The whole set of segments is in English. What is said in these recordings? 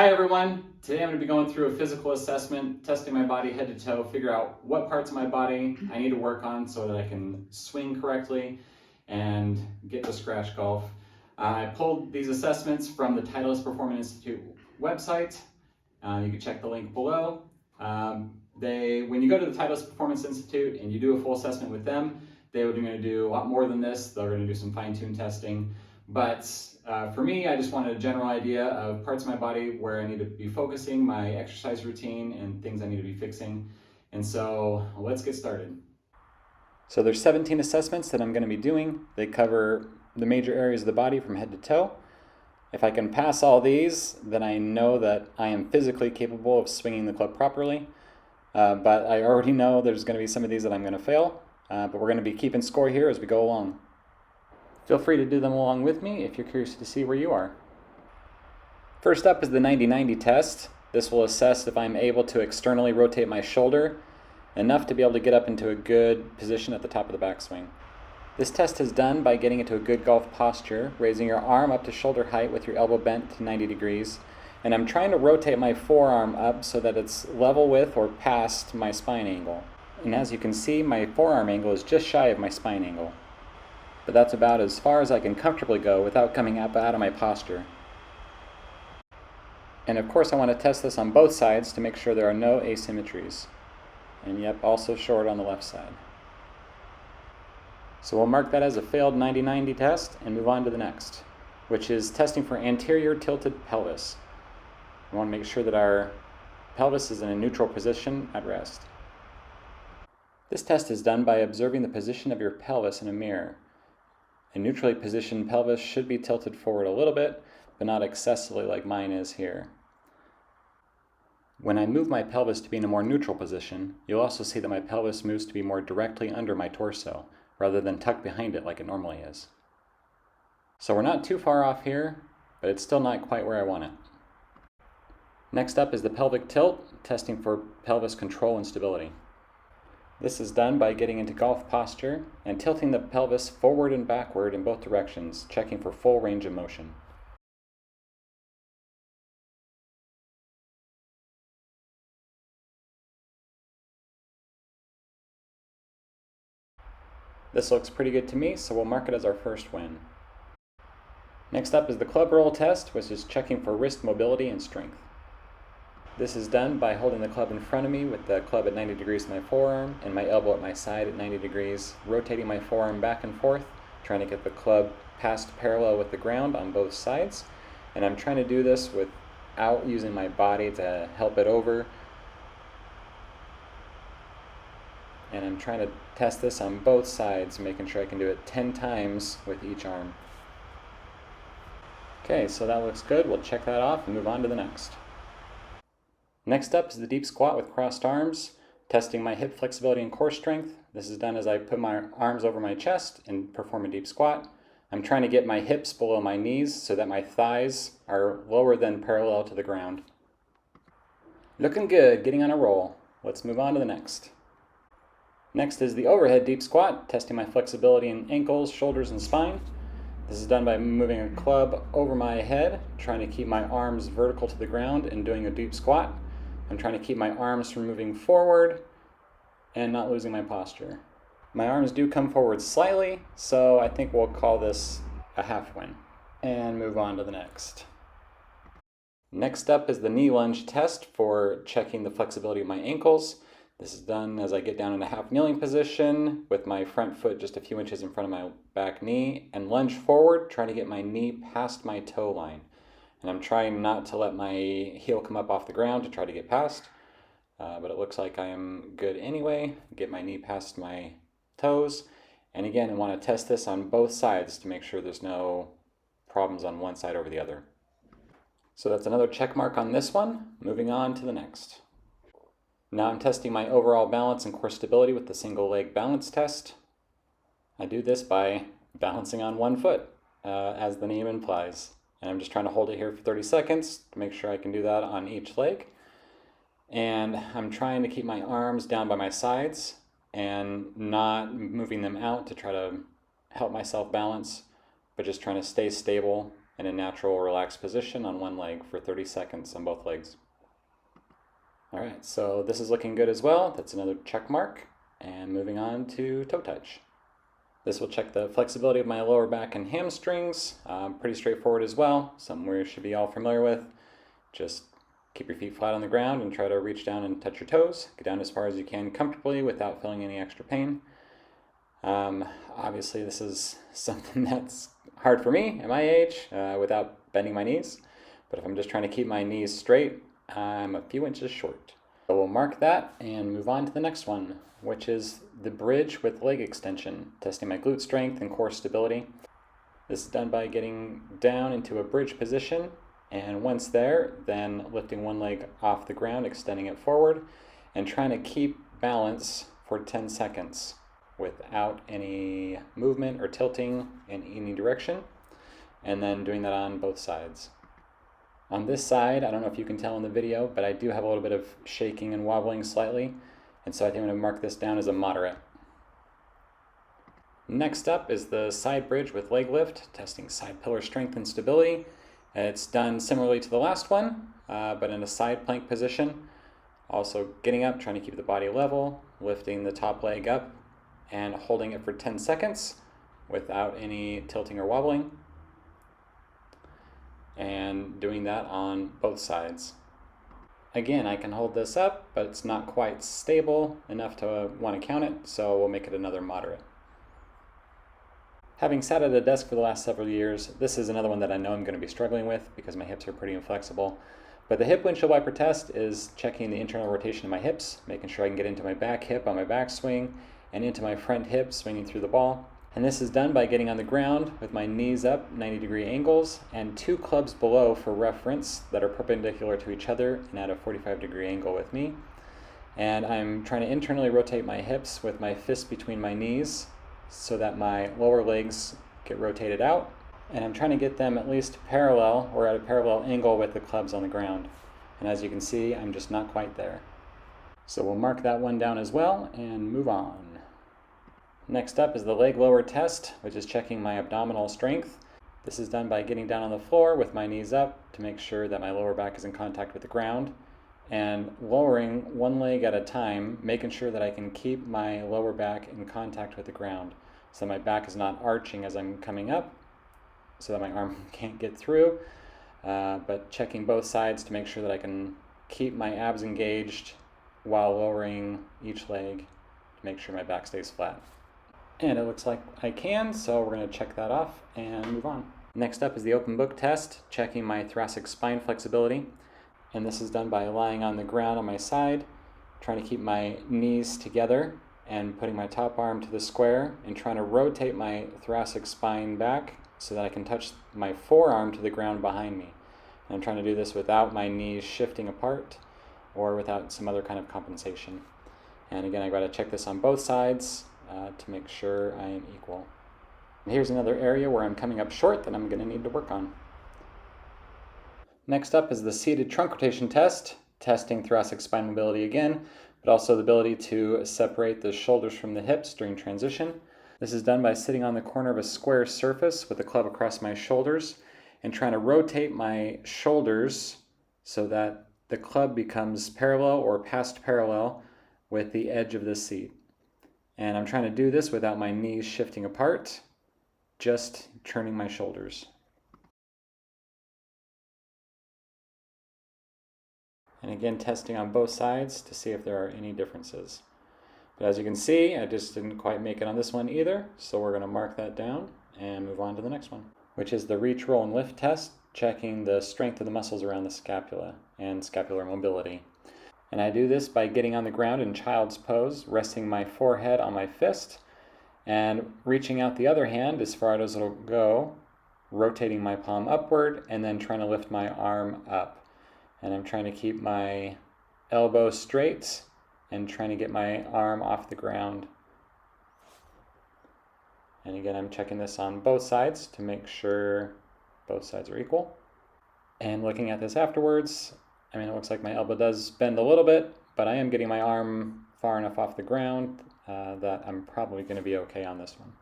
Hi everyone, today I'm going to be going through a physical assessment, testing my body head to toe, figure out what parts of my body I need to work on so that I can swing correctly and get to scratch golf. I pulled these assessments from the Titleist Performance Institute website. You can check the link below. When you go to the Titleist Performance Institute and you do a full assessment with them, they're going to do a lot more than this. They're going to do some fine-tune testing. But for me, I just wanted a general idea of parts of my body where I need to be focusing, my exercise routine, and things I need to be fixing. And so let's get started. So there's 17 assessments that I'm going to be doing. They cover the major areas of the body from head to toe. If I can pass all these, then I know that I am physically capable of swinging the club properly. But I already know there's going to be some of these that I'm going to fail. But we're going to be keeping score here as we go along. Feel free to do them along with me if you're curious to see where you are. First up is the 90-90 test. This will assess if I'm able to externally rotate my shoulder enough to be able to get up into a good position at the top of the backswing. This test is done by getting into a good golf posture, raising your arm up to shoulder height with your elbow bent to 90 degrees, and I'm trying to rotate my forearm up so that it's level with or past my spine angle. And as you can see, my forearm angle is just shy of my spine angle. But that's about as far as I can comfortably go without coming up out of my posture. And of course I want to test this on both sides to make sure there are no asymmetries. And yep, also short on the left side. So we'll mark that as a failed 90-90 test and move on to the next, which is testing for anterior tilted pelvis. We want to make sure that our pelvis is in a neutral position at rest. This test is done by observing the position of your pelvis in a mirror. A neutrally positioned pelvis should be tilted forward a little bit, but not excessively like mine is here. When I move my pelvis to be in a more neutral position, you'll also see that my pelvis moves to be more directly under my torso, rather than tucked behind it like it normally is. So we're not too far off here, but it's still not quite where I want it. Next up is the pelvic tilt, testing for pelvis control and stability. This is done by getting into golf posture and tilting the pelvis forward and backward in both directions, checking for full range of motion. This looks pretty good to me, so we'll mark it as our first win. Next up is the club roll test, which is checking for wrist mobility and strength. This is done by holding the club in front of me with the club at 90 degrees to my forearm and my elbow at my side at 90 degrees, rotating my forearm back and forth, trying to get the club past parallel with the ground on both sides. And I'm trying to do this without using my body to help it over. And I'm trying to test this on both sides, making sure I can do it 10 times with each arm. Okay, so that looks good. We'll check that off and move on to the next. Next up is the deep squat with crossed arms, testing my hip flexibility and core strength. This is done as I put my arms over my chest and perform a deep squat. I'm trying to get my hips below my knees so that my thighs are lower than parallel to the ground. Looking good, getting on a roll. Let's move on to the next. Next is the overhead deep squat, testing my flexibility in ankles, shoulders, and spine. This is done by moving a club over my head, trying to keep my arms vertical to the ground and doing a deep squat. I'm trying to keep my arms from moving forward and not losing my posture. My arms do come forward slightly, so I think we'll call this a half win. And move on to the next. Next up is the knee lunge test for checking the flexibility of my ankles. This is done as I get down in a half kneeling position with my front foot just a few inches in front of my back knee and lunge forward, trying to get my knee past my toe line. And I'm trying not to let my heel come up off the ground to try to get past, but it looks like I am good anyway. Get my knee past my toes. And again, I want to test this on both sides to make sure there's no problems on one side over the other. So that's another check mark on this one. Moving on to the next. Now I'm testing my overall balance and core stability with the single leg balance test. I do this by balancing on one foot, as the name implies. And I'm just trying to hold it here for 30 seconds to make sure I can do that on each leg. And I'm trying to keep my arms down by my sides and not moving them out to try to help myself balance, but just trying to stay stable in a natural relaxed position on one leg for 30 seconds on both legs. All right, so this is looking good as well. That's another check mark. And moving on to toe touch. This will check the flexibility of my lower back and hamstrings. Pretty straightforward as well, something we should be all familiar with. Just keep your feet flat on the ground and try to reach down and touch your toes. Get down as far as you can comfortably without feeling any extra pain. Obviously this is something that's hard for me at my age without bending my knees. But if I'm just trying to keep my knees straight, I'm a few inches short. So we'll mark that and move on to the next one, which is the bridge with leg extension, testing my glute strength and core stability. This is done by getting down into a bridge position, and once there, then lifting one leg off the ground, extending it forward, and trying to keep balance for 10 seconds without any movement or tilting in any direction, and then doing that on both sides. On this side, I don't know if you can tell in the video, but I do have a little bit of shaking and wobbling slightly, and so I think I'm going to mark this down as a moderate. Next up is the side bridge with leg lift, testing side pillar strength and stability. It's done similarly to the last one, but in a side plank position. Also getting up, trying to keep the body level, lifting the top leg up, and holding it for 10 seconds without any tilting or wobbling. And doing that on both sides. Again, I can hold this up, but it's not quite stable enough to want to count it, so we'll make it another moderate. Having sat at a desk for the last several years, this is another one that I know I'm going to be struggling with because my hips are pretty inflexible. But the hip windshield wiper test is checking the internal rotation of my hips, making sure I can get into my back hip on my back swing and into my front hip swinging through the ball. And this is done by getting on the ground with my knees up 90-degree angles and 2 clubs below for reference that are perpendicular to each other and at a 45-degree angle with me. And I'm trying to internally rotate my hips with my fists between my knees so that my lower legs get rotated out. And I'm trying to get them at least parallel or at a parallel angle with the clubs on the ground. And as you can see, I'm just not quite there. So we'll mark that one down as well and move on. Next up is the leg lower test, which is checking my abdominal strength. This is done by getting down on the floor with my knees up to make sure that my lower back is in contact with the ground and lowering one leg at a time, making sure that I can keep my lower back in contact with the ground so my back is not arching as I'm coming up so that my arm can't get through, but checking both sides to make sure that I can keep my abs engaged while lowering each leg to make sure my back stays flat. And it looks like I can, so we're going to check that off and move on. Next up is the open book test, checking my thoracic spine flexibility. And this is done by lying on the ground on my side, trying to keep my knees together and putting my top arm to the square and trying to rotate my thoracic spine back so that I can touch my forearm to the ground behind me. And I'm trying to do this without my knees shifting apart or without some other kind of compensation. And again, I've got to check this on both sides to make sure I am equal. And here's another area where I'm coming up short that I'm going to need to work on. Next up is the seated trunk rotation test, testing thoracic spine mobility again, but also the ability to separate the shoulders from the hips during transition. This is done by sitting on the corner of a square surface with a club across my shoulders and trying to rotate my shoulders so that the club becomes parallel or past parallel with the edge of the seat. And I'm trying to do this without my knees shifting apart, just turning my shoulders. And again, testing on both sides to see if there are any differences. But as you can see, I just didn't quite make it on this one either, so we're going to mark that down and move on to the next one, which is the reach, roll, and lift test, checking the strength of the muscles around the scapula and scapular mobility. And I do this by getting on the ground in child's pose, resting my forehead on my fist, and reaching out the other hand as far as it'll go, rotating my palm upward, and then trying to lift my arm up. And I'm trying to keep my elbow straight and trying to get my arm off the ground. And again, I'm checking this on both sides to make sure both sides are equal. And looking at this afterwards, I mean, it looks like my elbow does bend a little bit, but I am getting my arm far enough off the ground that I'm probably going to be okay on this one.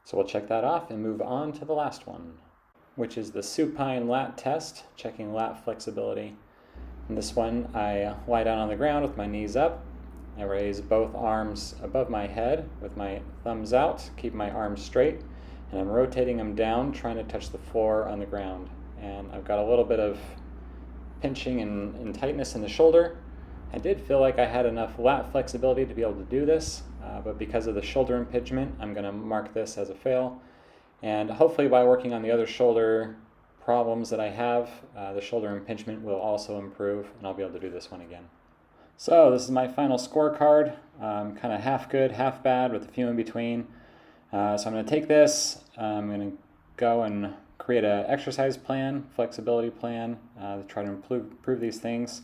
So we'll check that off and move on to the last one. which is the supine lat test, checking lat flexibility. In this one, I lie down on the ground with my knees up. I raise both arms above my head with my thumbs out, keep my arms straight, and I'm rotating them down, trying to touch the floor on the ground. And I've got a little bit of pinching and tightness in the shoulder. I did feel like I had enough lat flexibility to be able to do this, but because of the shoulder impingement, I'm going to mark this as a fail. And hopefully by working on the other shoulder problems that I have, the shoulder impingement will also improve, and I'll be able to do this one again. So this is my final scorecard, kind of half good, half bad, with a few in between. So I'm going to take this, I'm going to go and create an exercise plan, flexibility plan, to try to improve these things.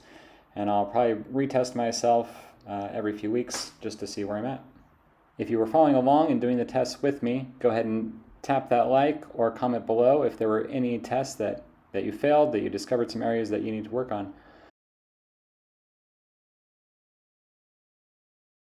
And I'll probably retest myself every few weeks just to see where I'm at. If you were following along and doing the tests with me, go ahead and tap that like or comment below if there were any tests that you failed, that you discovered some areas that you need to work on.